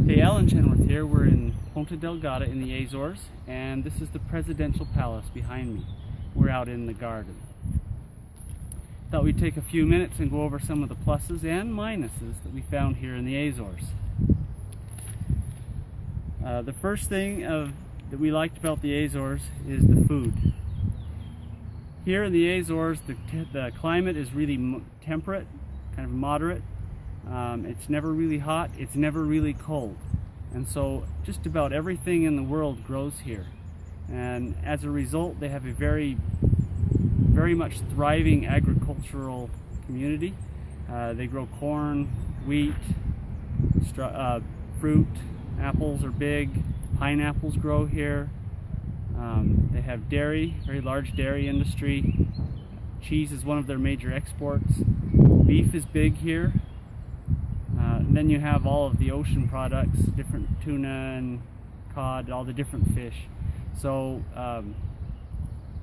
Hey, Alan Chenworth here. We're in Ponta Delgada in the Azores, and this is the presidential palace behind me. We're out in the garden. Thought we'd take a few minutes and go over some of the pluses and minuses that we found here in the Azores. The first thing that we liked about the Azores is the food. Here in the Azores, the climate is really temperate, kind of moderate. It's never really hot, it's never really cold. And so just about everything in the world grows here. And as a result, they have a very much thriving agricultural community. They grow corn, wheat, fruit, apples are big, pineapples grow here. They have dairy, very large dairy industry. Cheese is one of their major exports. Beef is big here. And then you have all of the ocean products, different tuna and cod, all the different fish. So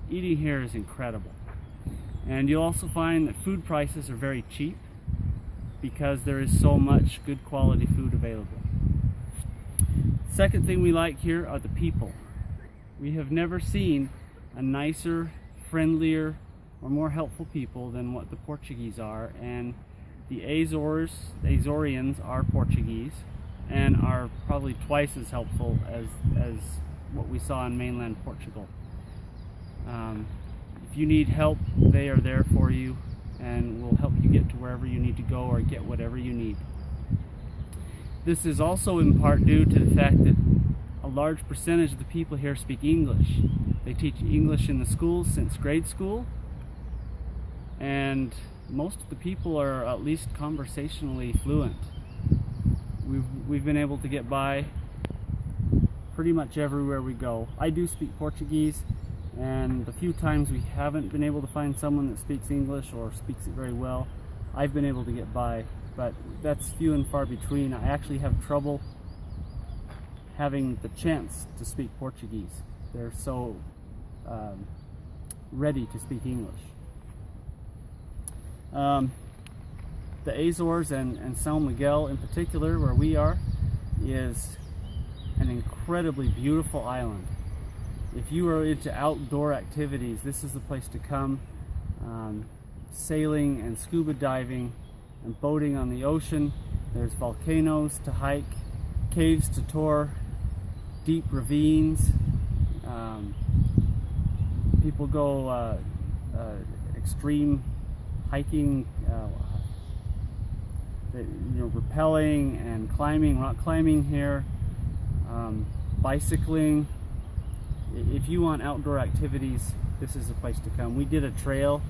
eating here is incredible. And you'll also find that food prices are very cheap because there is so much good quality food available. Second thing we like here are the people. We have never seen a nicer, friendlier, or more helpful people than what the Portuguese are. And the Azorians are Portuguese and are probably twice as helpful as what we saw in mainland Portugal. If you need help, they are there for you and will help you get to wherever you need to go or get whatever you need. This is also in part due to the fact that a large percentage of the people here speak English. They teach English in the schools since grade school, and most of the people are at least conversationally fluent. We've been able to get by pretty much everywhere we go. I do speak Portuguese, and the few times we haven't been able to find someone that speaks English or speaks it very well, I've been able to get by, but that's few and far between. I actually have trouble having the chance to speak Portuguese. They're so ready to speak English. The Azores and Sao Miguel in particular, where we are, is an incredibly beautiful island. If you are into outdoor activities, this is the place to come. Sailing and scuba diving and boating on the ocean. There's volcanoes to hike, caves to tour, deep ravines. People go extreme hiking, rappelling and climbing, rock climbing here, bicycling. If you want outdoor activities, this is the place to come. We did a trail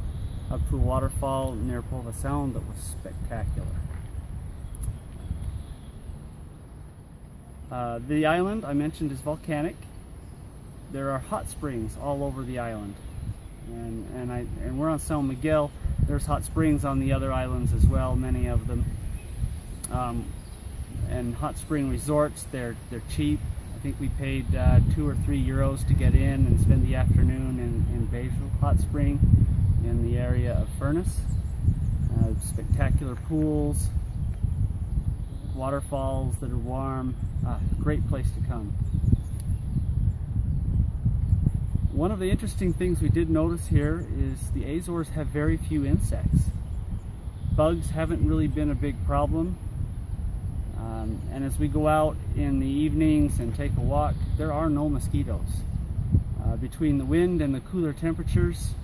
up to a waterfall near Ponta Delgada that was spectacular. The island I mentioned is volcanic. There are hot springs all over the island, and we're on Sao Miguel. There's hot springs on the other islands as well, many of them. And hot spring resorts, they're cheap. I think we paid €2 or €3 to get in and spend the afternoon in Basil Hot Spring in the area of Furnace. Spectacular pools, waterfalls that are warm. Great place to come. One of the interesting things we did notice here is the Azores have very few insects. Bugs haven't really been a big problem. And as we go out in the evenings and take a walk, there are no mosquitoes. Between the wind and the cooler temperatures,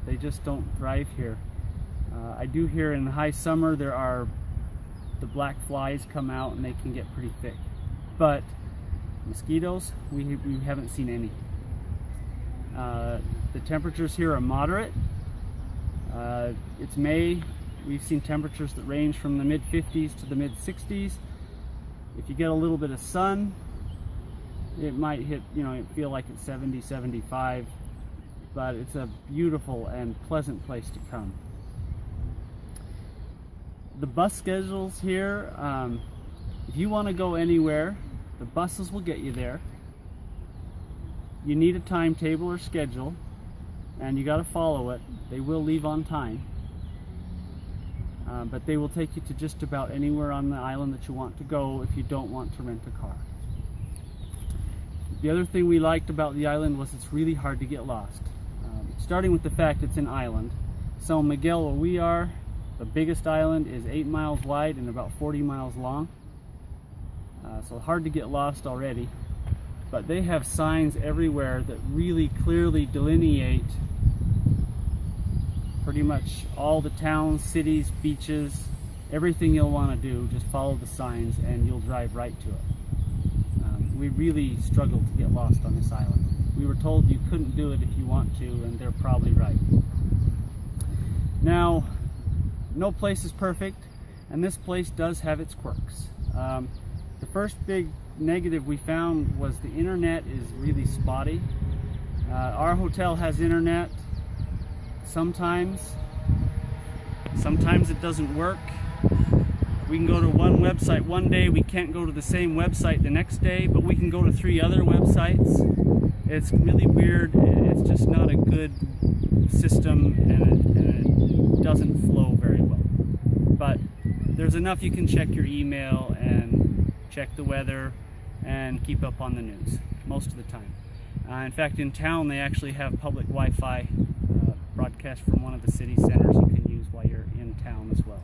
they just don't thrive here. I do hear in the high summer the black flies come out and they can get pretty thick. But mosquitoes, we haven't seen any. The temperatures here are moderate. It's May. We've seen temperatures that range from the mid-50s to the mid-60s. If you get a little bit of sun, it might hit, feel like it's 70, 75, but it's a beautiful and pleasant place to come. The bus schedules here, if you want to go anywhere, the buses will get you there. You need a timetable or schedule, and you got to follow it. They will leave on time. but they will take you to just about anywhere on the island that you want to go if you don't want to rent a car. The other thing we liked about the island was it's really hard to get lost. Starting with the fact it's an island. Sao Miguel, where we are, the biggest island, is 8 miles wide and about 40 miles long. So hard to get lost already. But they have signs everywhere that really clearly delineate pretty much all the towns, cities, beaches, everything you'll want to do. Just follow the signs and you'll drive right to it. We really struggled to get lost on this island. We were told you couldn't do it if you want to, and they're probably right. Now, no place is perfect, and this place does have its quirks. The first big negative we found was the internet is really spotty. Our hotel has internet sometimes it doesn't work. We can go to one website one day, we can't go to the same website the next day, but we can go to 3 other websites. It's really weird. It's just not a good system, and it doesn't flow very well. But there's enough you can check your email and check the weather and keep up on the news most of the time. In fact, in town they actually have public Wi-Fi broadcast from one of the city centers you can use while you're in town as well.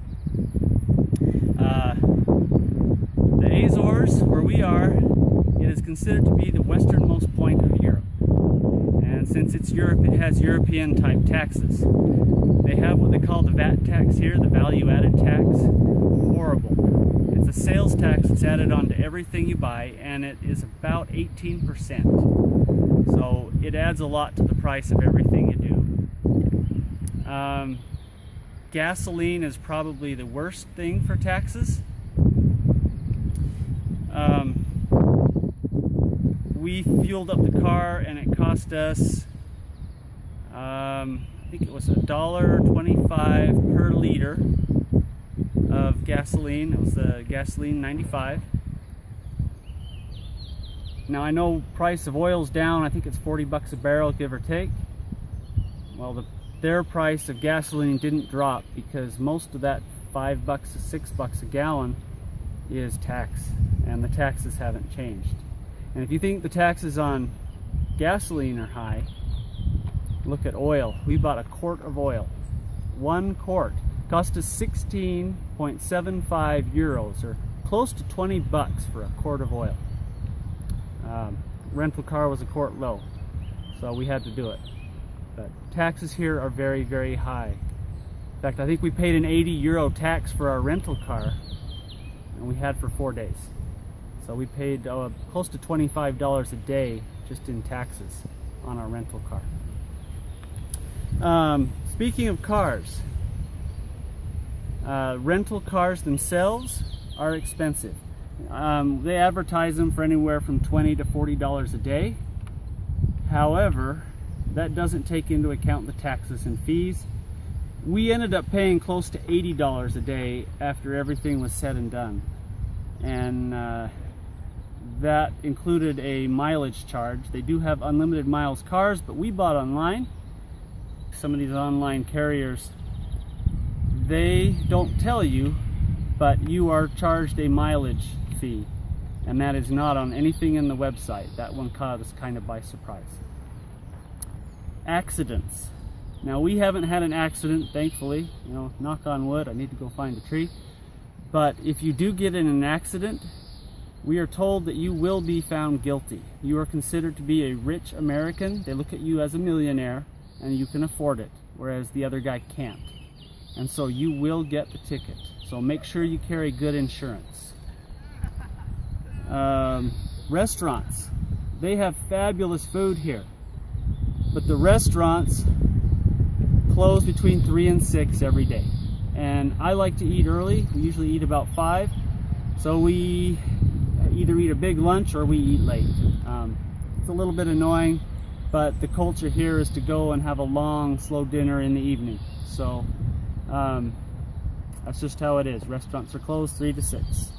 The Azores, where we are, it is considered to be the westernmost point of Europe. And since it's Europe, it has European type taxes. They have what they call the VAT tax here, the value added tax. Horrible. It's a sales tax that's added onto everything you buy, and it is about 18%. So it adds a lot to the price of everything you do. Gasoline is probably the worst thing for taxes. We fueled up the car and it cost us, I think it was $1.25 per liter of gasoline. It was the gasoline 95. Now I know price of oil's down. I think it's 40 bucks a barrel, give or take. Well, their price of gasoline didn't drop because most of that $5 to $6 a gallon is tax, and the taxes haven't changed. And if you think the taxes on gasoline are high, look at oil. We bought a quart of oil. 1 quart cost us 16.75 euros, or close to 20 bucks for a quart of oil. Rental car was a quart low, so we had to do it. But taxes here are very, very high. In fact, I think we paid an 80 euro tax for our rental car, and we had for 4 days. So we paid close to $25 a day just in taxes on our rental car. Speaking of cars, rental cars themselves are expensive. They advertise them for anywhere from $20 to $40 a day. However, that doesn't take into account the taxes and fees. We ended up paying close to $80 a day after everything was said and done. And that included a mileage charge. They do have unlimited miles cars, but we bought online. Some of these online carriers, they don't tell you, but you are charged a mileage fee, and that is not on anything in the website. That one caught us kind of by surprise. Accidents. Now, we haven't had an accident, thankfully. You know, knock on wood, I need to go find a tree. But if you do get in an accident, we are told that you will be found guilty. You are considered to be a rich American. They look at you as a millionaire, and you can afford it, whereas the other guy can't. And so you will get the ticket. So make sure you carry good insurance. Restaurants. They have fabulous food here, but the restaurants close between 3 and 6 every day. And I like to eat early. We usually eat about 5. So we either eat a big lunch or we eat late. It's a little bit annoying, but the culture here is to go and have a long, slow dinner in the evening. So that's just how it is. Restaurants are closed 3 to 6.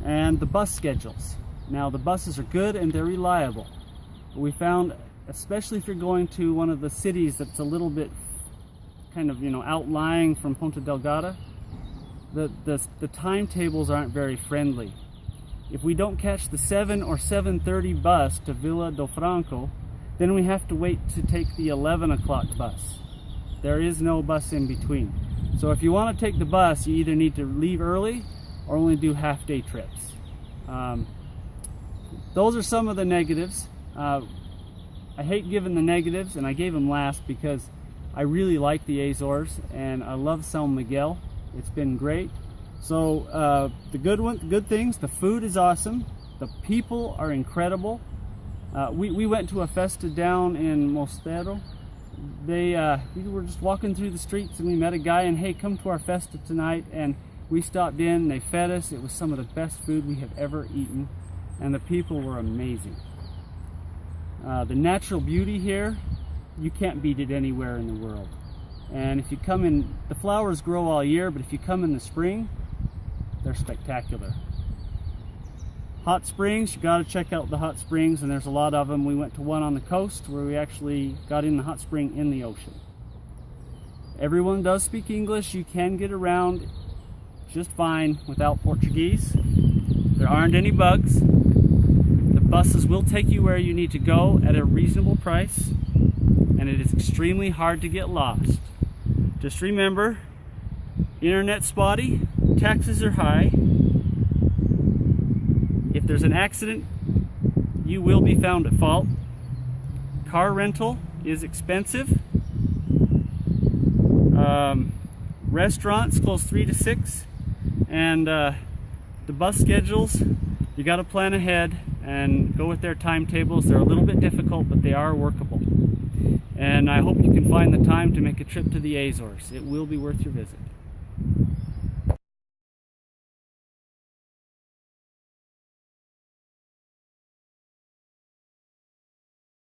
And the bus schedules. Now, the buses are good and they're reliable. But we found, especially if you're going to one of the cities that's a little bit kind of, outlying from Ponta Delgada, the timetables aren't very friendly. If we don't catch the 7 or 7:30 bus to Vila do Franco, then we have to wait to take the 11 o'clock bus. There is no bus in between. So if you want to take the bus, you either need to leave early or only do half-day trips. Those are some of the negatives. I hate giving the negatives, and I gave them last because I really like the Azores and I love Sao Miguel. It's been great. So the good things, the food is awesome. The people are incredible. We went to a festa down in Mosteiro. We were just walking through the streets and we met a guy and, hey, come to our festa tonight. And we stopped in and they fed us. It was some of the best food we have ever eaten. And the people were amazing. The natural beauty here, you can't beat it anywhere in the world. And if you come in, the flowers grow all year, but if you come in the spring, they're spectacular. Hot springs, you got to check out the hot springs, and there's a lot of them. We went to one on the coast where we actually got in the hot spring in the ocean. Everyone does speak English. You can get around just fine without Portuguese. There aren't any bugs. The buses will take you where you need to go at a reasonable price, and it is extremely hard to get lost. Just remember, internet spotty, taxes are high. If there's an accident, you will be found at fault. Car rental is expensive. Restaurants close 3 to 6, and the bus schedules, you got to plan ahead and go with their timetables. They're a little bit difficult, but they are workable. And I hope you can find the time to make a trip to the Azores. It will be worth your visit.